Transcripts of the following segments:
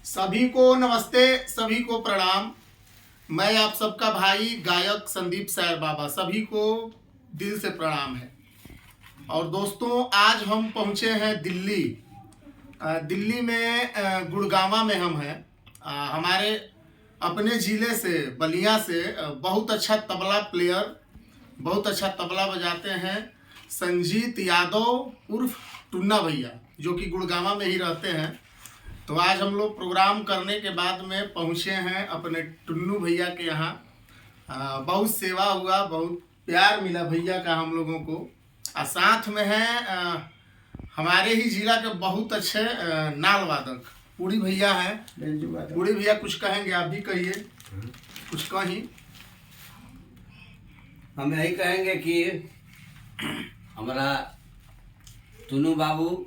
सभी को नमस्ते, सभी को प्रणाम। मैं आप सबका भाई गायक संदीप सैर बाबा, सभी को दिल से प्रणाम है। और दोस्तों, आज हम पहुंचे हैं दिल्ली। दिल्ली में गुड़गांवा में हम हैं। हमारे अपने ज़िले से, बलिया से बहुत अच्छा तबला प्लेयर, बहुत अच्छा तबला बजाते हैं संजीत यादव उर्फ टुन्ना भैया, जो कि गुड़गांवा में ही रहते हैं। तो आज हम लोग प्रोग्राम करने के बाद में पहुँचे हैं अपने टुन्नू भैया के यहाँ। बहुत सेवा हुआ, बहुत प्यार मिला भैया का हम लोगों को। साथ में है हमारे ही जिला के बहुत अच्छे नाल वादक पूरी भैया हैं। पूरी भैया कुछ कहेंगे? आप भी कहिए कुछ कहीं। हम यही कहेंगे कि हमारा टुन्नू बाबू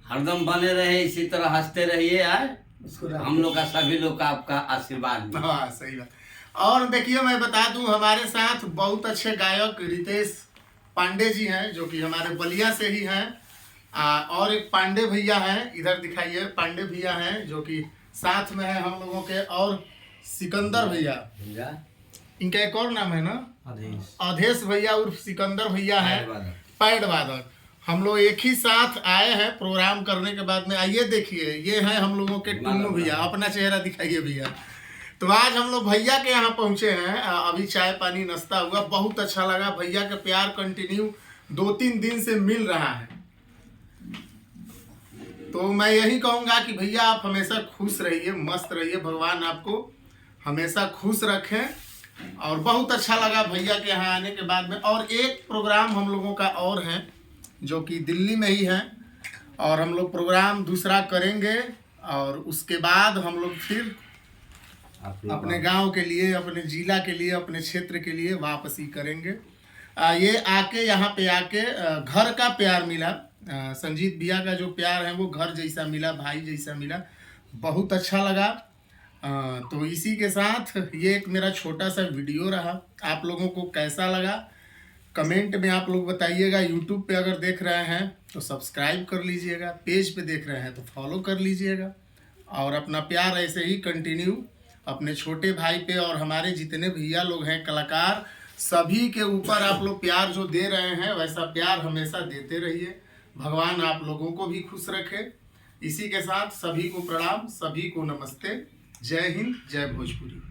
हरदम बने रहे, इसी तरह हंसते रहिए। हम लोग का, सभी लोग का आपका आशीर्वाद। हाँ, सही बात। और देखिए, मैं बता दूं, हमारे साथ बहुत अच्छे गायक रितेश पांडे जी हैं, जो कि हमारे बलिया से ही हैं। और एक पांडे भैया हैं, इधर दिखाइए, पांडे भैया हैं जो कि साथ में है हम लोगों के। और सिकंदर भैया, इनका एक और नाम है ना, अधेश भैया उर्फ सिकंदर भैया हैं, पैड वादक। हम लोग एक ही साथ आए हैं प्रोग्राम करने के बाद में। आइए देखिए, ये हैं हम लोगों के टुन्नू भैया। अपना चेहरा दिखाइए भैया। तो आज हम लोग भैया के यहाँ पहुँचे हैं। अभी चाय पानी नाश्ता हुआ, बहुत अच्छा लगा। भैया का प्यार कंटिन्यू 2-3 दिन से मिल रहा है। तो मैं यही कहूँगा कि भैया आप हमेशा खुश रहिए, मस्त रहिए, भगवान आपको हमेशा खुश रखें। और बहुत अच्छा लगा भैया के यहाँ आने के बाद में। और एक प्रोग्राम हम लोगों का और है जो कि दिल्ली में ही है, और हम लोग प्रोग्राम दूसरा करेंगे। और उसके बाद हम लोग फिर अपने गांव के लिए, अपने जिला के लिए, अपने क्षेत्र के लिए वापसी करेंगे। ये आके यहाँ पे आके घर का प्यार मिला। संजीत भैया का जो प्यार है वो घर जैसा मिला, भाई जैसा मिला, बहुत अच्छा लगा। तो इसी के साथ ये एक मेरा छोटा सा वीडियो रहा। आप लोगों को कैसा लगा कमेंट में आप लोग बताइएगा। यूट्यूब पे अगर देख रहे हैं तो सब्सक्राइब कर लीजिएगा, पेज पे देख रहे हैं तो फॉलो कर लीजिएगा। और अपना प्यार ऐसे ही कंटिन्यू अपने छोटे भाई पे और हमारे जितने भैया लोग हैं कलाकार, सभी के ऊपर आप लोग प्यार जो दे रहे हैं वैसा प्यार हमेशा देते रहिए। भगवान आप लोगों को भी खुश रखे। इसी के साथ सभी को प्रणाम, सभी को नमस्ते। जय हिंद, जय भोजपुरी।